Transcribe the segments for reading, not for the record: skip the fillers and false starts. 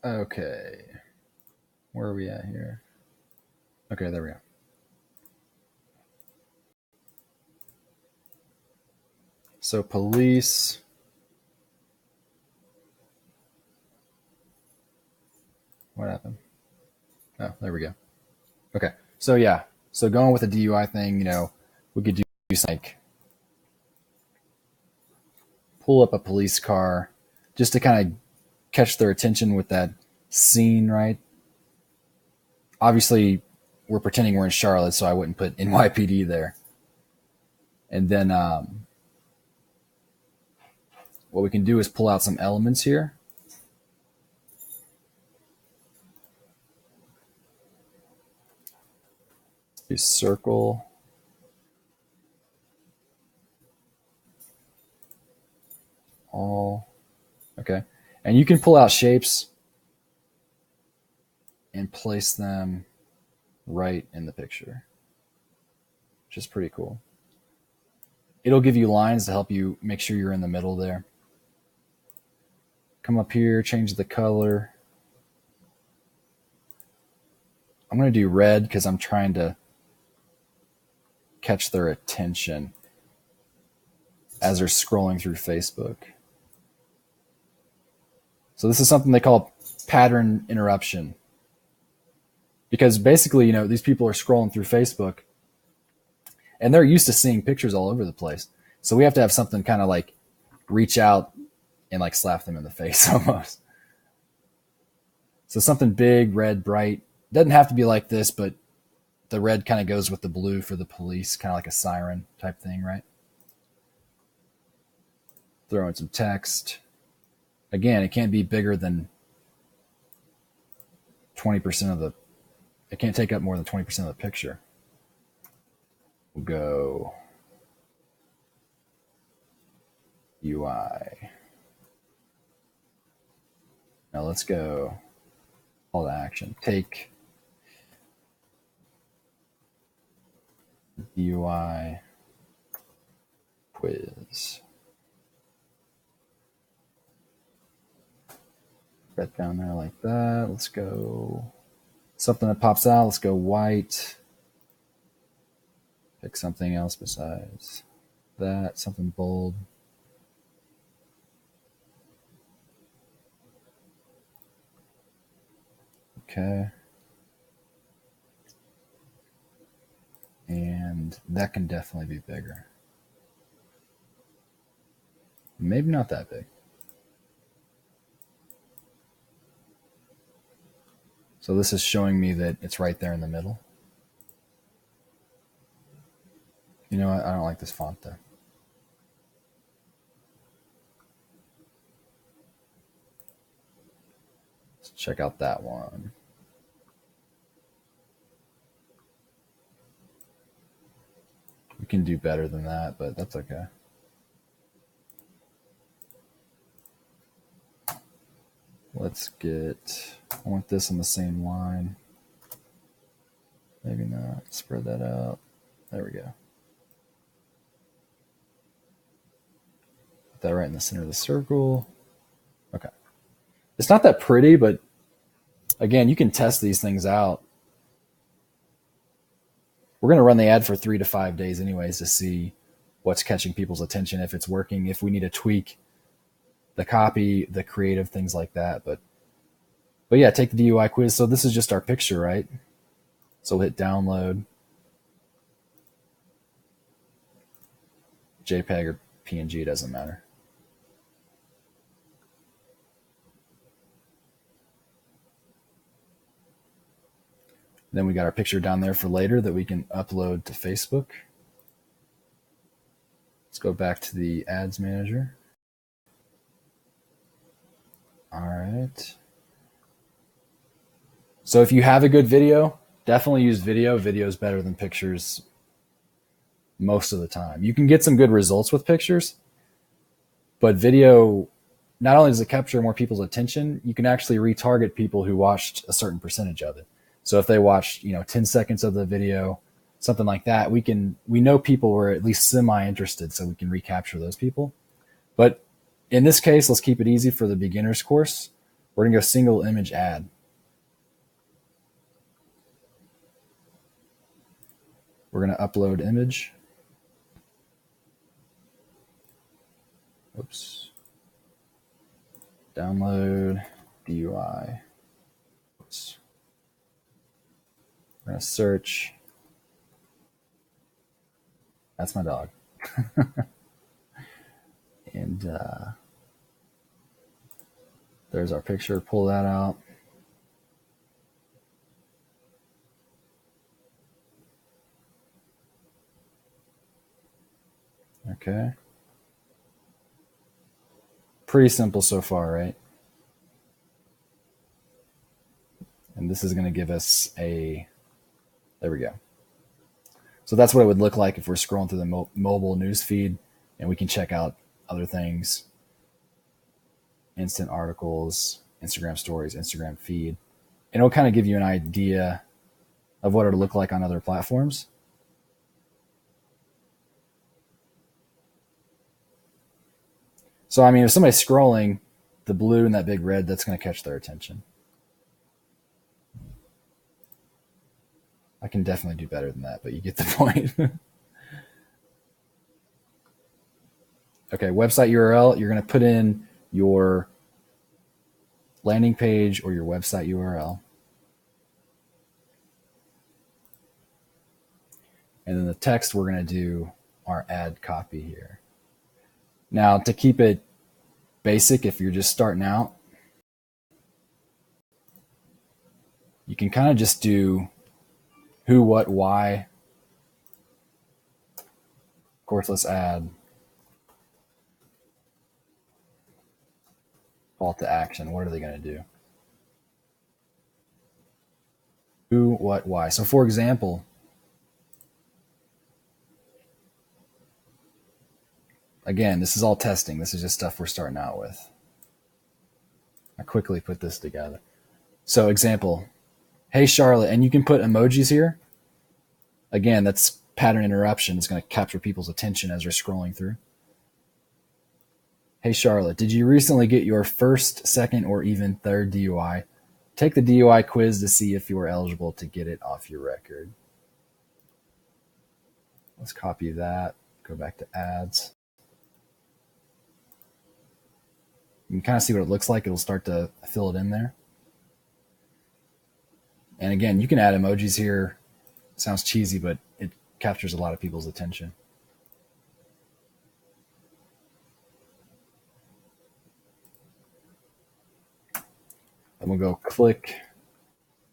Okay. Where are we at here? Okay, there we go. So police. What happened? Oh, there we go. Okay. So yeah. So going with the DUI thing, we could do something like pull up a police car just to kind of catch their attention with that scene, right? Obviously, we're pretending we're in Charlotte, so I wouldn't put NYPD there. And then what we can do is pull out some elements here. A circle. All. Okay. And you can pull out shapes and place them right in the picture, which is pretty cool. It'll give you lines to help you make sure you're in the middle there. Come up here, change the color. I'm going to do red because I'm trying to catch their attention as they're scrolling through Facebook. So this is something they call pattern interruption. Because basically, these people are scrolling through Facebook and they're used to seeing pictures all over the place. So we have to have something kind of like reach out and like slap them in the face almost. So something big, red, bright. Doesn't have to be like this, but the red kind of goes with the blue for the police, kind of like a siren type thing, right? Throw in some text. Again, it can't be bigger than 20% of the, it can't take up more than 20% of the picture. We'll go UI. Now let's go call to action. Take UI quiz. Right down there like that. Let's go something that pops out. Let's go white. Pick something else besides that. Something bold. Okay. And that can definitely be bigger. Maybe not that big. So this is showing me that it's right there in the middle. You know what? I don't like this font though. Let's check out that one. We can do better than that, but that's okay. Let's get, I want this on the same line. Maybe not. Spread that out. There we go. Put that right in the center of the circle. Okay. It's not that pretty, but again, you can test these things out. We're going to run the ad for 3 to 5 days anyways to see what's catching people's attention, if it's working, if we need to tweak the copy, the creative, things like that. But yeah, take the DUI quiz. So this is just our picture, right? So we'll hit download. JPEG or PNG, doesn't matter. Then we got our picture down there for later that we can upload to Facebook. Let's go back to the ads manager. All right. So if you have a good video, definitely use video. Video is better than pictures most of the time. You can get some good results with pictures, but video, not only does it capture more people's attention, you can actually retarget people who watched a certain percentage of it. So if they watched, 10 seconds of the video, something like that, we know people were at least semi-interested, so we can recapture those people. But in this case, let's keep it easy for the beginner's course. We're going to go single image ad. We're going to upload image. Oops. Download DUI. Oops. We're going to search. That's my dog. And there's our picture. Pull that out. Okay. Pretty simple so far, right? And this is going to give us a, there we go. So that's what it would look like if we're scrolling through the mobile news feed, and we can check out other things, instant articles, Instagram stories, Instagram feed. And it'll kind of give you an idea of what it'll look like on other platforms. So, I mean, if somebody's scrolling, the blue and that big red, that's going to catch their attention. I can definitely do better than that, but you get the point. Okay, website URL, you're going to put in your landing page or your website URL. And then the text, we're going to do our ad copy here. Now, to keep it basic, if you're just starting out, you can kind of just do who, what, why. Of course, let's add call to action. What are they going to do? Who, what, why. So for example, again, this is all testing. This is just stuff we're starting out with. I quickly put this together. So example, hey Charlotte, and you can put emojis here. Again, that's pattern interruption. It's going to capture people's attention as they're scrolling through. Hey Charlotte, did you recently get your first, second, or even third DUI? Take the DUI quiz to see if you are eligible to get it off your record. Let's copy that. Go back to ads. You can kind of see what it looks like. It'll start to fill it in there. And again, you can add emojis here. It sounds cheesy, but it captures a lot of people's attention. Then we'll go click.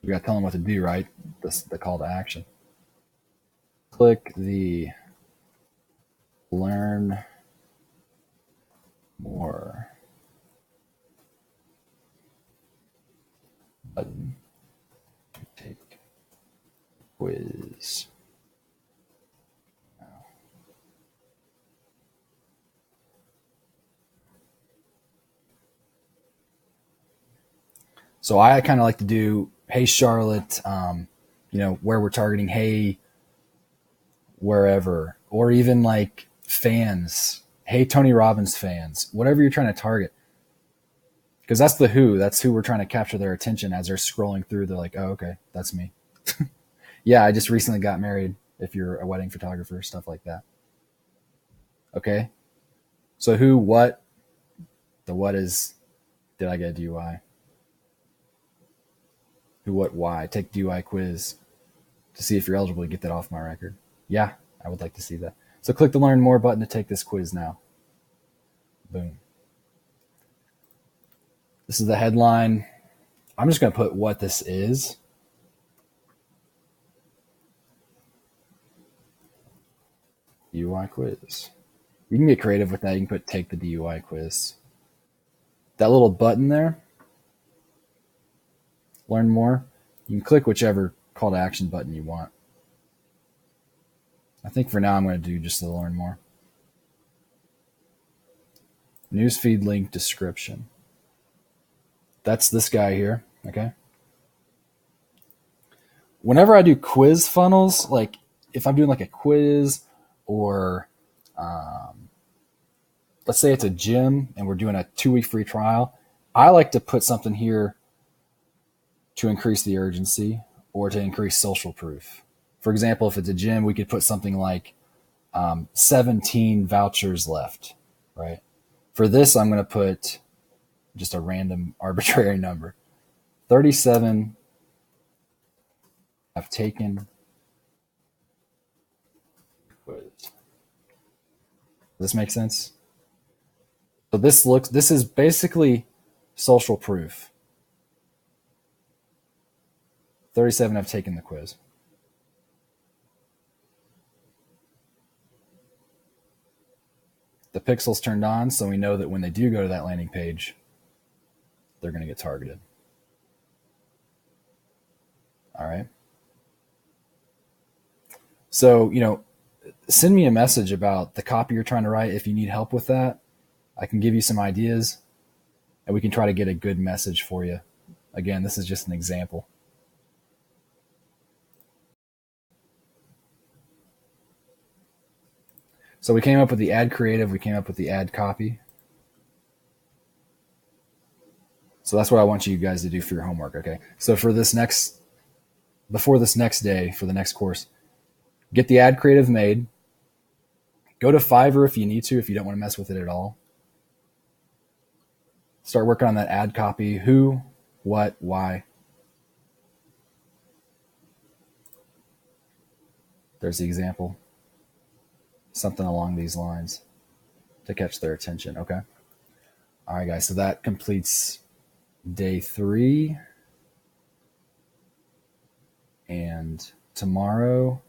We got to tell them what to do, right? The call to action. Click the learn more button. Take quiz. So I kind of like to do, hey Charlotte, where we're targeting, hey wherever, or even like fans, hey Tony Robbins fans, whatever you're trying to target. Because that's the who. That's who we're trying to capture their attention as they're scrolling through. They're like, oh, okay, that's me. Yeah, I just recently got married, if you're a wedding photographer, stuff like that. Okay. So who, what, the what is, did I get a DUI? Who, what, why? Take DUI quiz to see if you're eligible to get that off my record. Yeah, I would like to see that. So click the learn more button to take this quiz now. Boom. This is the headline. I'm just going to put what this is. DUI quiz. You can get creative with that. You can put take the DUI quiz. That little button there, learn more, you can click whichever call to action button you want. I think for now I'm going to do just the learn more. Newsfeed link description. That's this guy here, okay? Whenever I do quiz funnels, like if I'm doing like a quiz or let's say it's a gym and we're doing a 2-week free trial, I like to put something here to increase the urgency or to increase social proof. For example, if it's a gym, we could put something like 17 vouchers left, right? For this, I'm going to put just a random arbitrary number. 37 have taken quiz. Does this make sense? So this is basically social proof. 37 have taken the quiz. The pixel's turned on, so we know that when they do go to that landing page, they're going to get targeted. All right. So, send me a message about the copy you're trying to write if you need help with that. I can give you some ideas, and we can try to get a good message for you. Again, this is just an example. So we came up with the ad creative, we came up with the ad copy. So that's what I want you guys to do for your homework, okay? So before this next day, for the next course, get the ad creative made. Go to Fiverr if you need to, if you don't want to mess with it at all. Start working on that ad copy. Who, what, why. There's the example. Something along these lines to catch their attention, okay? All right, guys, so that completes day 3. And tomorrow,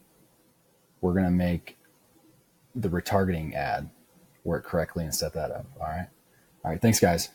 we're going to make the retargeting ad, work correctly and set that up, all right? All right, thanks, guys.